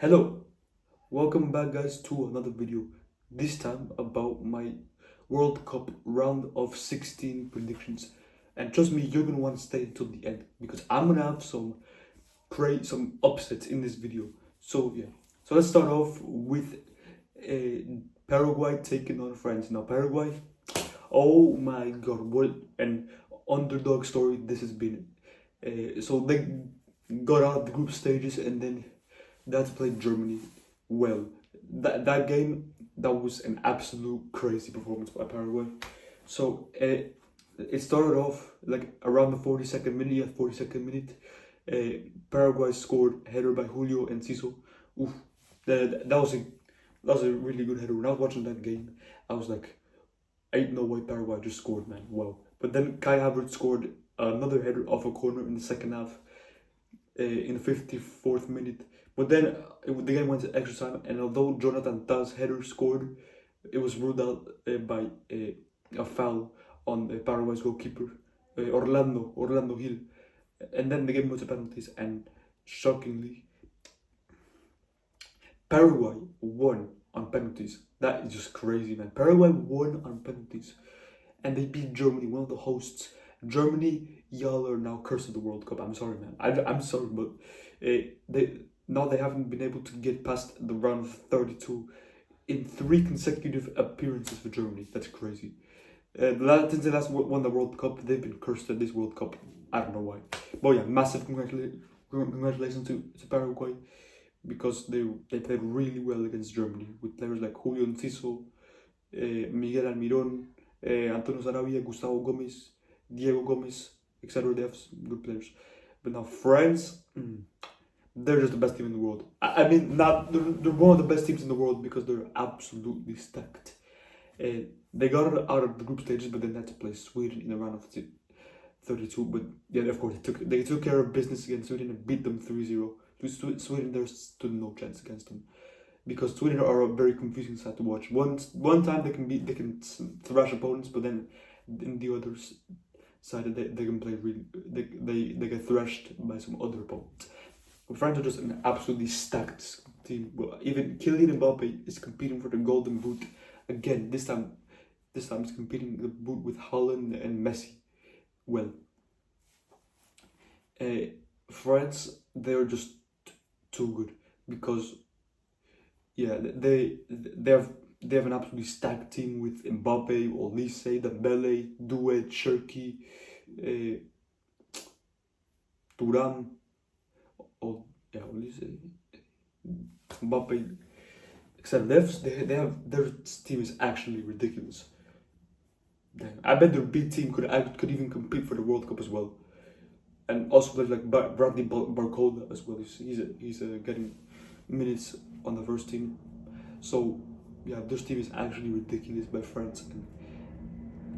Hello, welcome back guys to another video, this time about my World Cup round of 16 predictions. And trust me, you're gonna want to stay until the end because I'm gonna have some upsets in this video. So yeah, so let's start off with Paraguay taking on France. Now Paraguay, oh my god, what an underdog story this has been. So they got out of the group stages and then that's played Germany well. That game, that was an absolute crazy performance by Paraguay. So it started off like around the 42nd minute. Yeah, 42nd minute. Paraguay scored a header by Julio and Ciso. Oof, that was a really good header. When I was watching that game, I was like, I didn't know why Paraguay just scored, man. Wow. But then Kai Havertz scored another header off a corner in the second half, in the 54th minute. But then the game went to extra time, and although Jonathan Tah's header scored, it was ruled out by a foul on Paraguay's goalkeeper, Orlando Hill. And then the game went to penalties, and shockingly, Paraguay won on penalties. That is just crazy, man. Paraguay won on penalties, and they beat Germany, one of the hosts. Germany, y'all are now cursed at the World Cup. I'm sorry, man. I'm sorry, but they haven't been able to get past the round of 32 in 3 consecutive appearances for Germany. That's crazy. Since they last won the World Cup, they've been cursed at this World Cup. I don't know why. But yeah, massive congratulations to Paraguay, because they played really well against Germany with players like Julio Enciso, Miguel Almirón, Antonio Sarabia, Gustavo Gomez, Diego Gomez, etc. They have some good players. But now France, they're just the best team in the world. I mean, they're one of the best teams in the world because they're absolutely stacked. They got out of the group stages, but then had to play Sweden in the round of 32. But yeah, of course, they took care of business against Sweden and beat them 3-0. To Sweden, there's stood no chance against them, because Sweden are a very confusing side to watch. One time they can thrash opponents, but then in the other side they can play really, they get thrashed by some other opponents. France are just an absolutely stacked team. Even Kylian Mbappe is competing for the Golden Boot again. This time he's competing the boot with Haaland and Messi. Well, France, they're just too good, because yeah, they have an absolutely stacked team with Mbappe, Olise, Dembele, Doué, Cherki, Thuram. Oh yeah, Olise, Mbappe, etc. Their team is actually ridiculous. Damn. I bet their B team could even compete for the World Cup as well, and also players like Bradley Barcola as well. He's getting minutes on the first team. So yeah, this team is actually ridiculous by France.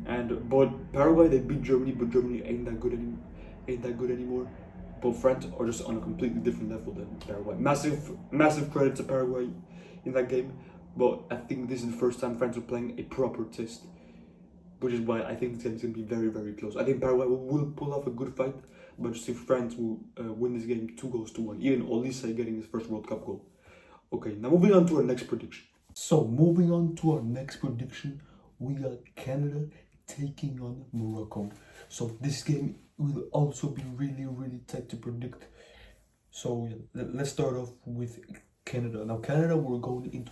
But Paraguay, they beat Germany, but Germany ain't that good anymore. But France are just on a completely different level than Paraguay. Massive credit to Paraguay in that game. But I think this is the first time France are playing a proper test, which is why I think this game is going to be very, very close. I think Paraguay will pull off a good fight, but just if France will win this game 2-1. Even Olise getting his first World Cup goal. Okay, now moving on to our next prediction. So moving on to our next prediction, we got Canada taking on Morocco. So this game will also be really, really tight to predict. So yeah, let's start off with Canada. Now Canada were going into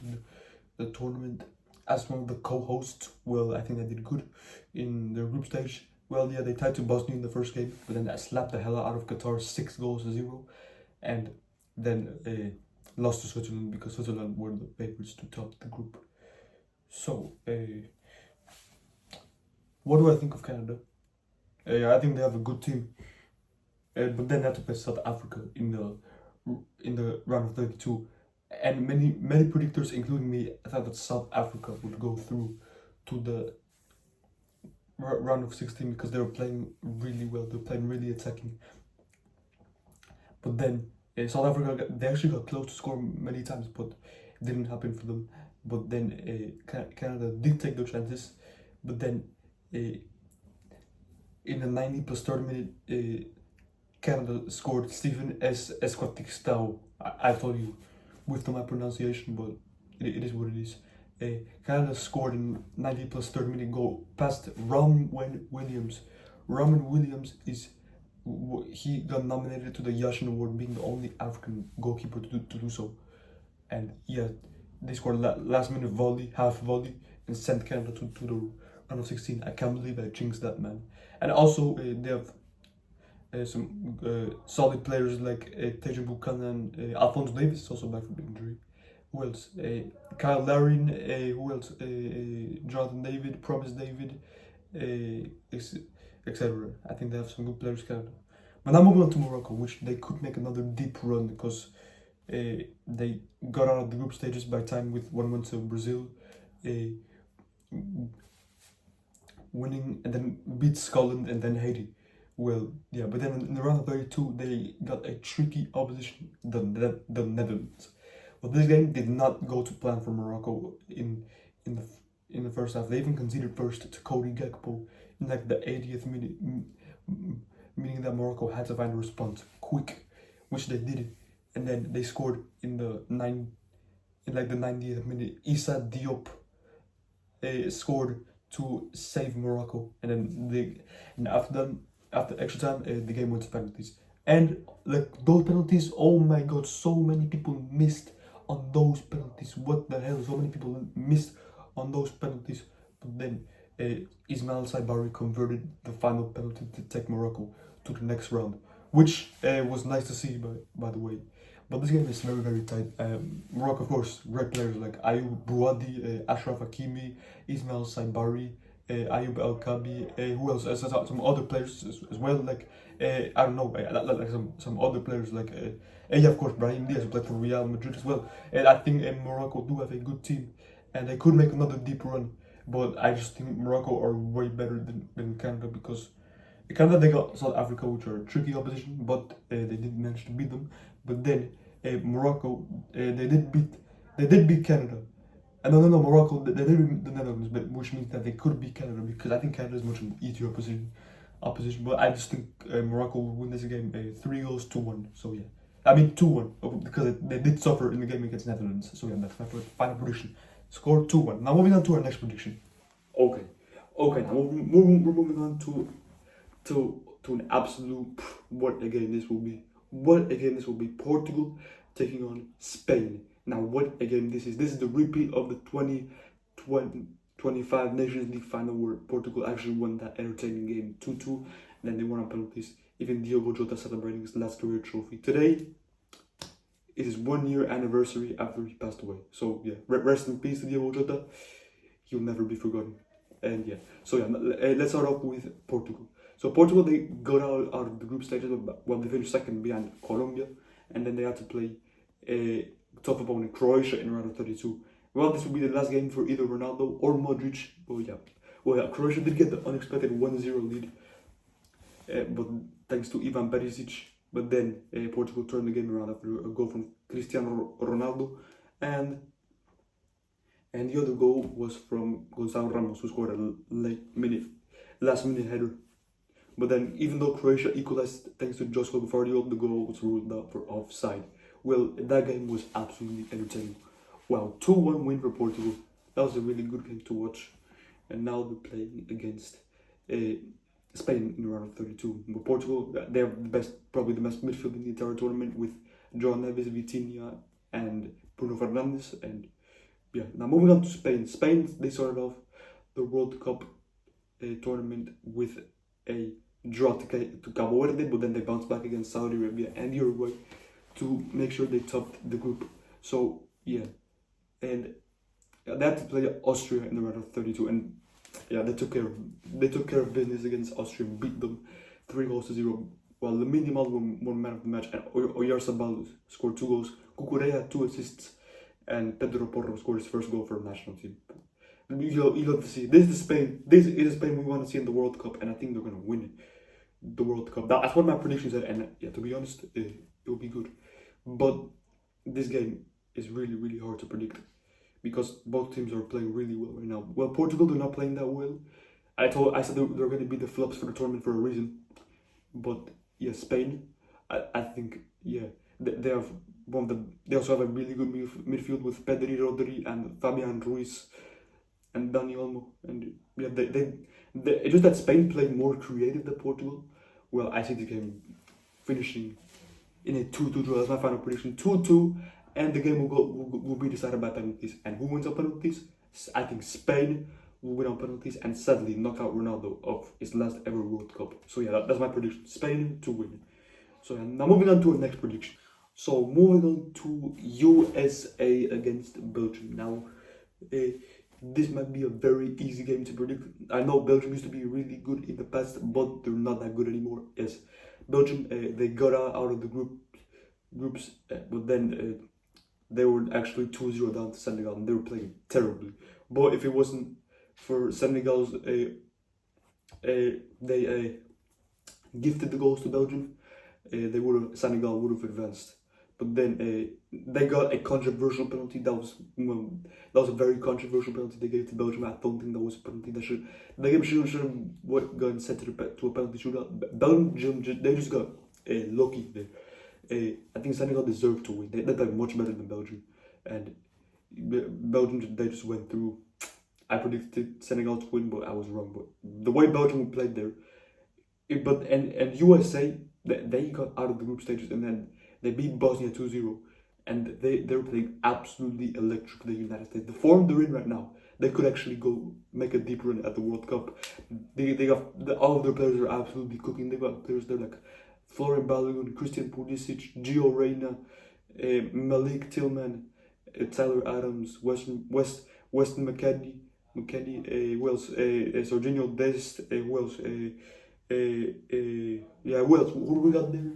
the tournament as one of the co-hosts. Well, I think they did good in their group stage. Well, yeah, they tied to Bosnia in the first game, but then they slapped the hell out of Qatar 6-0, and then lost to Switzerland because Switzerland were the favorites to top the group. So, what do I think of Canada? I think they have a good team, but then they have to play South Africa in the round of 32. And many predictors, including me, thought that South Africa would go through to the round of 16 because they were playing really well. They were playing really attacking. But then South Africa, they actually got close to score many times, but it didn't happen for them. But then Canada did take their chances. But then in the 90 plus 30 minute, Canada scored Stephen Esquatixtao. I told you, with my pronunciation, but it is what it is. Canada scored in 90 plus 30 minute goal past Roman Williams. Roman Williams he got nominated to the Yashin Award, being the only African goalkeeper to do so. And yeah, they scored last minute volley, half volley, and sent Canada to the round of 16. I can't believe I jinxed that, man. And also they have some solid players like Tejan Buchanan, Alphonso Davis is also back from injury. Who else? Kyle Larin, who else? Jonathan David, Promise David, etc. I think they have some good players, Canada. But now moving on to Morocco, which they could make another deep run because they got out of the group stages by time with 1-1 to Brazil, winning and then beat Scotland and then Haiti. Well, yeah, but then in the round of 32, they got a tricky opposition, the Netherlands. But this game did not go to plan for Morocco in the first half. They even conceded first to Cody Gakpo in like the 80th minute, meaning that Morocco had to find a response quick, which they did, and then they scored in the 90th minute. Issa Diop scored to save Morocco, and then after extra time, the game went to penalties. And like those penalties, oh my god, so many people missed on those penalties. What the hell? So many people missed on those penalties. But then Ismail Saibari converted the final penalty to take Morocco to the next round, which was nice to see, by the way. But this game is very, very tight. Morocco, of course, great players like Ayoub Bouadi, Ashraf Hakimi, Ismail Saibari, Ayoub El Kabi, who else? Some other players as well, like I don't know, like some other players like yeah, of course, Brahim Diaz, who played for Real Madrid as well. And I think Morocco do have a good team, and they could make another deep run. But I just think Morocco are way better than Canada, because Canada, they got South Africa, which are a tricky opposition, but they did manage to beat them. But then Morocco, they did beat Canada. No, Morocco, they did beat the Netherlands, but which means that they could beat Canada, because I think Canada is much an easier opposition. But I just think Morocco will win this game 3-1. So yeah, I mean 2-1, because they did suffer in the game against Netherlands. So yeah, that's my final prediction. Score 2-1. Now moving on to our next prediction. Okay. Now we're moving on to an absolute what a game this will be. Portugal taking on Spain. Now what a game this is. This is the repeat of the 2025 Nations League final, where Portugal actually won that entertaining game 2-2, and then they won on penalties. Even Diogo Jota celebrating his last career trophy. Today, it is 1 year anniversary after he passed away. So yeah, rest in peace to Diogo Jota. He'll never be forgotten. And yeah, so yeah, let's start off with Portugal. So Portugal, they got out of the group stages. Well, they finished second behind Colombia, and then they had to play a tough opponent, Croatia, in round of 32. Well, this will be the last game for either Ronaldo or Modric. Well, yeah, Croatia did get the unexpected 1-0 lead, but thanks to Ivan Perisic. But then Portugal turned the game around after a goal from Cristiano Ronaldo, and the other goal was from Gonzalo Ramos, who scored a last minute header. But then, even though Croatia equalized thanks to Josko Gvardiol, the goal was ruled out for offside. Well, that game was absolutely entertaining. Wow, 2-1 win for Portugal. That was a really good game to watch. And now they're playing against Spain in the round of 32. But Portugal, they have probably the best midfield in the entire tournament, with João Neves, Vitinha, and Bruno Fernandes. And yeah, now moving on to Spain. Spain, they started off the World Cup tournament with a draw to Cabo Verde, but then they bounced back against Saudi Arabia and Uruguay to make sure they topped the group. So yeah, and they had to play Austria in the round of 32, and yeah, they took care of business against Austria, beat them 3-0. While Lamine Yamal won man of the match, and Oyarzabal scored 2 goals. Cucurella had 2 assists, and Pedro Porro scored his first goal for the national team. You love to see. This is Spain we want to see in the World Cup, and I think they're going to win the World Cup. That's what my prediction said, and yeah, to be honest, it will be good. But this game is really, really hard to predict, because both teams are playing really well right now. Well, Portugal, they're not playing that well. I said they're going to be the flops for the tournament for a reason. But yeah, Spain, I think, yeah, they have they also have a really good midfield with Pedri, Rodri, and Fabian Ruiz, and Dani Olmo. And yeah, it's just that Spain played more creative than Portugal. Well, I see the game finishing in a 2-2 draw. That's my final prediction. 2-2, and the game will be decided by penalties. And who wins on penalties? I think Spain will win on penalties and sadly knock out Ronaldo of his last ever World Cup. So yeah, that's my prediction. Spain to win. So yeah, now moving on to our next prediction. So moving on to USA against Belgium. Now, this might be a very easy game to predict. I know Belgium used to be really good in the past, but they're not that good anymore. Yes, Belgium, they got out of the groups, but then they were actually 2-0 down to Senegal, and they were playing terribly. But if it wasn't for Senegal's, they gifted the goals to Belgium, Senegal would have advanced. But then they got a controversial penalty. That was a very controversial penalty they gave to Belgium. I don't think that was a penalty. The game should have gotten sent to a penalty shootout. Belgium they just got lucky there. I think Senegal deserved to win. They played much better than Belgium, and Belgium they just went through. I predicted Senegal to win, but I was wrong. But the way Belgium played there, and USA they got out of the group stages, and then they beat Bosnia 2-0, and they were playing absolutely electric. The United States, the form they're in right now, they could actually go make a deep run at the World Cup. They got all of their players are absolutely cooking. They got players there like Florian Balogun, Christian Pulisic, Gio Reyna, Malik Tillman, Tyler Adams, Weston McKennie, who else? Jorginho Dest, who else? Yeah, who else? Who we got there?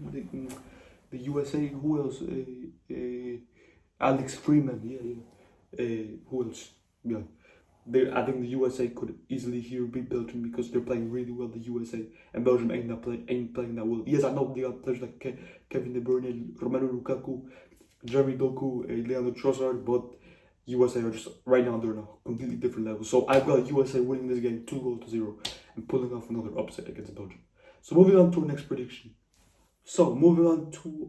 The USA, who else? Alex Freeman, who else? Yeah, I think the USA could easily here beat Belgium because they're playing really well. The USA and Belgium ain't playing that well. Yes, I know they got players like Kevin De Bruyne, Romelu Lukaku, Jeremy Doku, Leandro Trossard, but USA are just right now they're on a completely different level. So I've got USA winning this game 2-0 and pulling off another upset against Belgium. So moving on to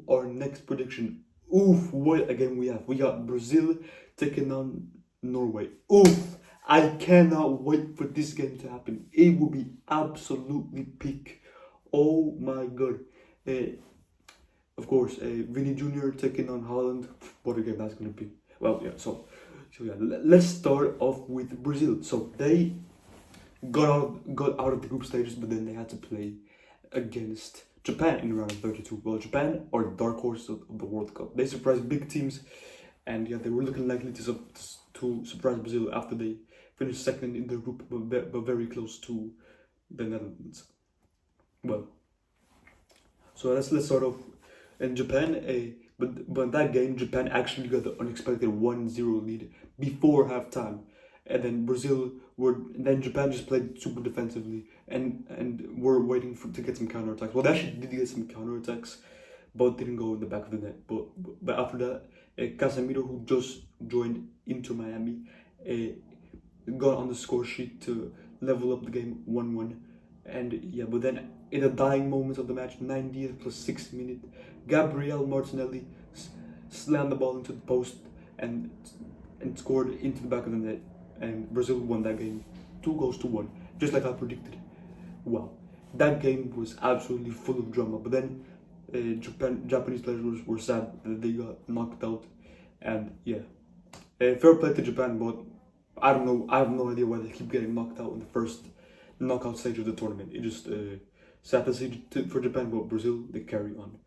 our next prediction. Oof, what a game we have. We got Brazil taking on Norway. Oof, I cannot wait for this game to happen. It will be absolutely peak. Oh my god. Of course, Vinny Jr. taking on Holland. What a game that's going to be. Well, yeah, so yeah, let's start off with Brazil. So they got out of the group stages, but then they had to play against Japan in round of 32. Well, Japan are the dark horse of the World Cup. They surprised big teams, and yeah, they were looking likely to surprise Brazil after they finished second in their group, but very close to the Netherlands. Well, so let's start off in Japan. But in that game, Japan actually got the unexpected 1-0 lead before halftime, and then Japan just played super defensively and were waiting to get some counterattacks. Well, they actually did get some counterattacks, but didn't go in the back of the net. But after that, Casemiro, who just joined Inter Miami, got on the score sheet to level up the game 1-1. And yeah, but then in the dying moments of the match, 90th plus 6th minute, Gabriel Martinelli slammed the ball into the post and scored into the back of the net, and Brazil won that game 2-1, just like I predicted. Wow, that game was absolutely full of drama. But then Japanese players were sad that they got knocked out, and yeah, fair play to Japan, but I don't know. I have no idea why they keep getting knocked out in the first knockout stage of the tournament. It just sad to see for Japan, but Brazil, they carry on.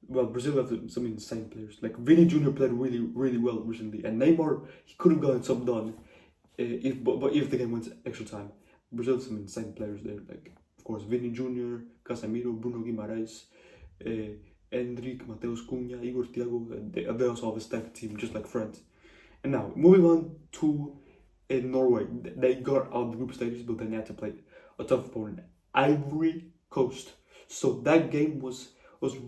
Well, Brazil have some insane players. Like Vini Jr. played really well recently, and Neymar, he could have gotten something done if the game went extra time. Brazil have some insane players there. Like of course Vini Jr., Casemiro, Bruno Guimaraes, Endrick, Mateus Cunha, Igor Thiago. They also have a stacked team, just like France. And now moving on to Norway. They got out of the group stages, but then they had to play a tough opponent, Ivory Coast. So that game was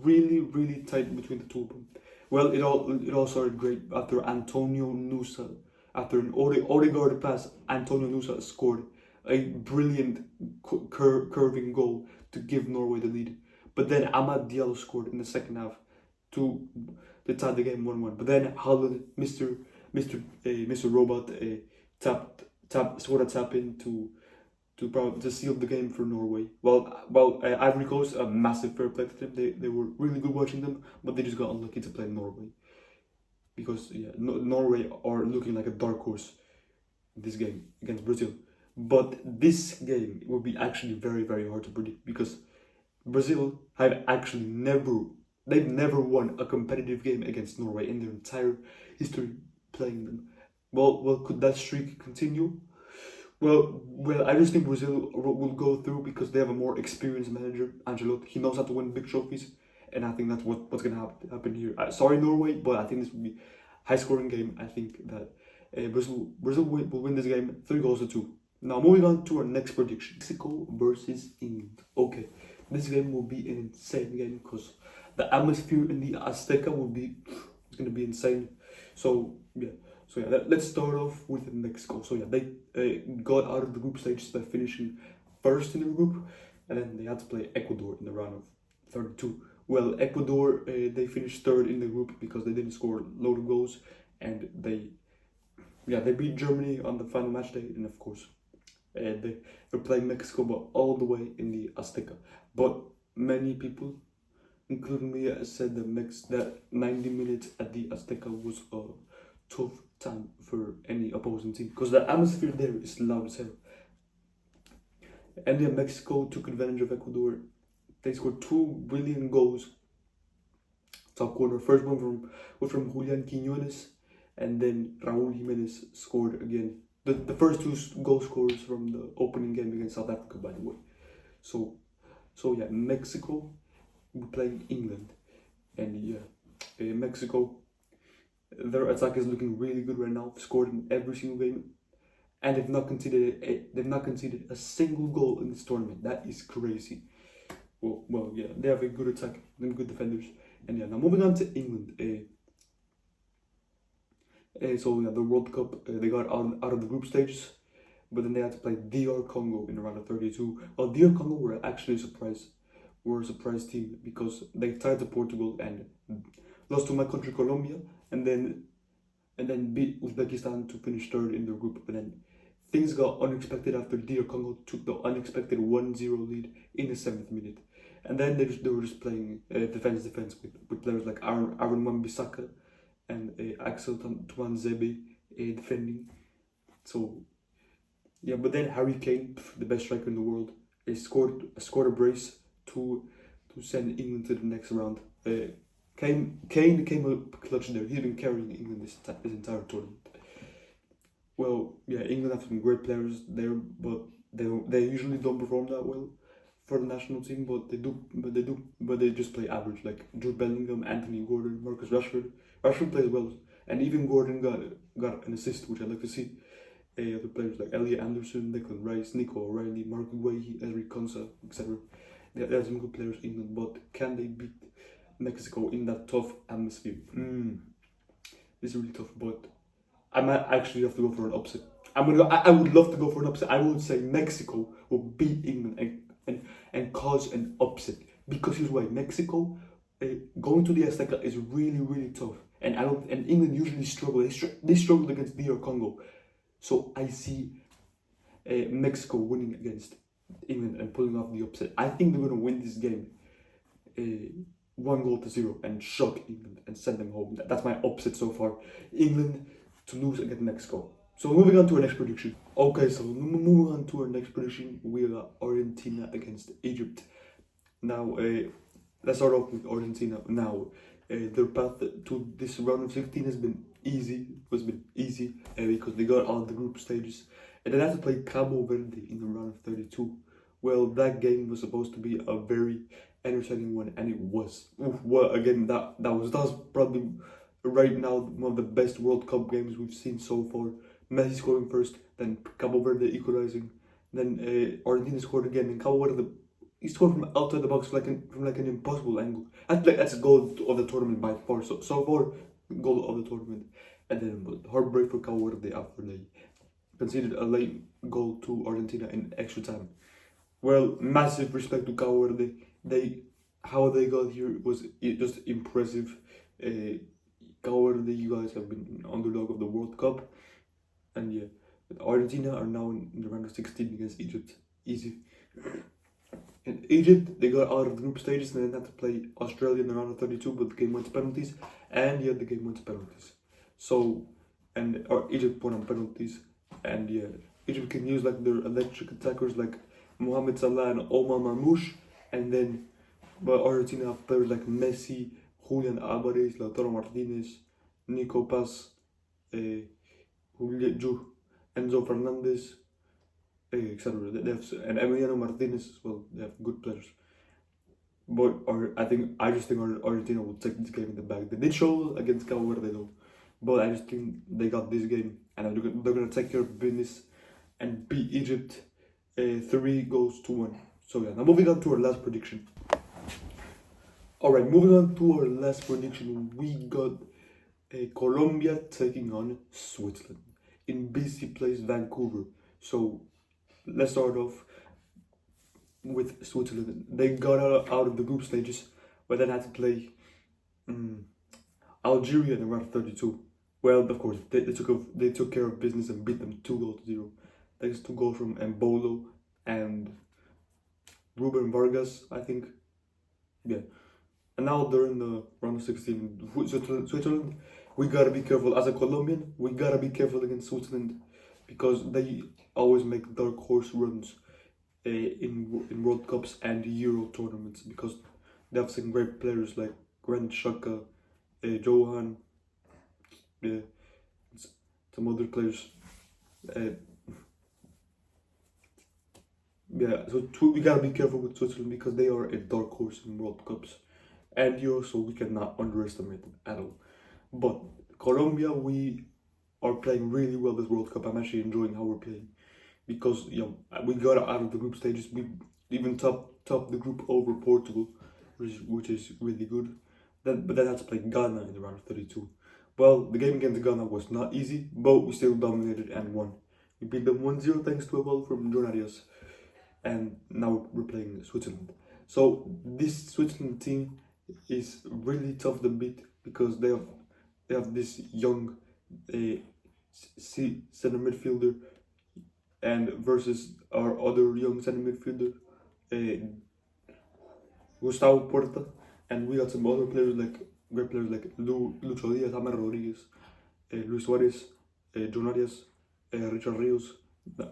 really tight between the two of them. Well, it all started great after Antonio Nusa, after an Odegaard pass. Antonio Nusa scored a brilliant curving goal to give Norway the lead. But then Amad Diallo scored in the second half to to tie the game 1-1. But then Holland, Mr. Robot, scored a tap in to seal the game for Norway. Ivory Coast, a massive fair play to them. They were really good watching them, but they just got unlucky to play Norway. Because Norway are looking like a dark horse in this game against Brazil. But this game will be actually very, very hard to predict because Brazil have actually never won a competitive game against Norway in their entire history playing them. Well, could that streak continue? Well, I just think Brazil will go through because they have a more experienced manager, Ancelotti. He knows how to win big trophies, and I think that's what's gonna happen here. Sorry, Norway, but I think this will be a high-scoring game. I think that Brazil will win this game 3-2. Now, moving on to our next prediction: Mexico versus England. Okay, this game will be an insane game because the atmosphere in the Azteca it's gonna be insane. So let's start off with Mexico. So they got out of the group stage by finishing first in the group, and then they had to play Ecuador in the round of 32. Well, Ecuador they finished third in the group because they didn't score a load of goals, and they beat Germany on the final match day, and of course they're playing Mexico, but all the way in the Azteca. But many people, including me, said that 90 minutes at the Azteca was a tough time for any opposing team because the atmosphere there is loud as hell. And then Mexico took advantage of Ecuador. They scored 2 brilliant goals. Top corner, first one was from Julian Quiñones, and then Raúl Jiménez scored again. The first 2 goal scorers from the opening game against South Africa, by the way. So Mexico will be playing England, and Mexico, their attack is looking really good right now. Scored in every single game, and they've not conceded a single goal in this tournament. That is crazy. They have a good attack and good defenders. And now moving on to England. The World Cup, they got out of the group stages, but then they had to play DR Congo in the round of 32. Well, DR Congo were actually a surprise team because they tied to Portugal and lost to my country Colombia, and then beat Uzbekistan to finish third in their group. But then things got unexpected after DR Congo took the unexpected 1-0 lead in the 7th minute. And then they were just playing defense with players like Aaron Wan-Bissaka and Axel Tuanzebe defending. But then Harry Kane, the best striker in the world, scored a brace to send England to the next round. Kane came up clutch there. He's been carrying England this entire tournament. Well, England have some great players there, but they usually don't perform that well for the national team. But they just play average. Like Jude Bellingham, Anthony Gordon, Marcus Rashford. Rashford plays well, and even Gordon got an assist, which I'd like to see. Other players like Elliot Anderson, Declan Rice, Nico O'Reilly, Mark Guehi, Ezri Konsa, etc. They have some good players in England, but can they beat Mexico in that tough atmosphere? This is really tough, but I might actually have to go for an upset. I would love to go for an upset. I would say Mexico will beat England and cause an upset, because here's why. Mexico going to the Azteca is really, really tough, and England usually struggle. They struggled against DR Congo, so I see Mexico winning against England and pulling off the upset. I think they're going to win this game 1-0 and shock England and send them home. That's my upset so far. England to lose against Mexico. So moving on to our next prediction. Okay, so moving on to our next prediction, we got Argentina against Egypt. Now, let's start off with Argentina. Now, their path to this round of 16 has been easy. Because they got out of the group stages, and they had to play Cabo Verde in the round of 32. Well, that game was supposed to be a very entertaining one, and it was. That was probably right now one of the best World Cup games we've seen so far. Messi scoring first, then Cabo Verde equalizing, then Argentina scored again, and Cabo Verde he scored from outside the box from an impossible angle. That's a goal of the tournament by far. So far, goal of the tournament. And then heartbreak for Cabo Verde after they conceded a late goal to Argentina in extra time. Well, massive respect to Cabo Verde. How they got here was just impressive. Cabo Verde, you guys have been underdog of the World Cup, and yeah, Argentina are now in the round of 16 against Egypt. Easy. In Egypt, they got out of the group stages and then had to play Australia in the round of 32, but the game went to penalties, and yeah, the game went to penalties. So, and Egypt won on penalties, and yeah, Egypt can use like their electric attackers like Mohamed Salah and Omar Marmoush, and then but Argentina have players like Messi, Julian Alvarez, Lautaro Martinez, Nico Paz, Enzo Fernandez, etc. They have, and Emiliano Martinez as well. They have good players. But I just think Argentina will take this game in the bag. They did show against Cabo Verde though, but I just think they got this game, and they're gonna take care of business and beat Egypt 3-1. So yeah, now moving on to our last prediction. Alright, moving on to our last prediction, we got Colombia taking on Switzerland in BC Place, Vancouver. So let's start off with Switzerland. They got out of the group stages, but then had to play Algeria in the round of 32. Well, of course, they took care of business and beat them 2-0. Thanks to goals from Embolo and Ruben Vargas, I think. Yeah. And now they're in the round of 16. Switzerland, we gotta be careful. As a Colombian, we gotta be careful against Switzerland because they always make dark horse runs in World Cups and Euro tournaments because they have some great players like Granit Xhaka, Johan, some other players. So we gotta be careful with Switzerland because they are a dark horse in World Cups and Euros, so we cannot underestimate them at all. But Colombia, we are playing really well this World Cup. I'm actually enjoying how we're playing because we got out of the group stages. We even topped the group over Portugal, which is really good. But then had to play Ghana in the round of 32. Well, the game against Ghana was not easy, but we still dominated and won. We beat them 1-0 thanks to a goal from John Arias. And now we're playing Switzerland. So this Switzerland team is really tough to beat because they have this young center midfielder, and versus our other young center midfielder, Gustavo Puerta, and we got some other players great players like Lucho Diaz, James Rodriguez, Luis Suarez, John Arias, Richard Rios,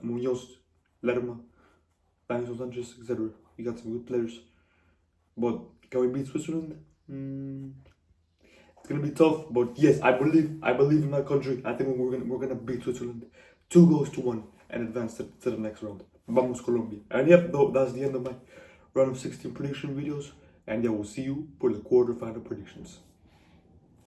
Muñoz, Lerma, Daniel Sanchez, etc. We got some good players, but can we beat Switzerland? It's gonna be tough, but yes, I believe in my country. I think we're gonna beat Switzerland 2-1 and advance to the next round. Vamos Colombia. And yep, that's the end of my round of 16 prediction videos. And yeah, we'll see you for the quarterfinal predictions.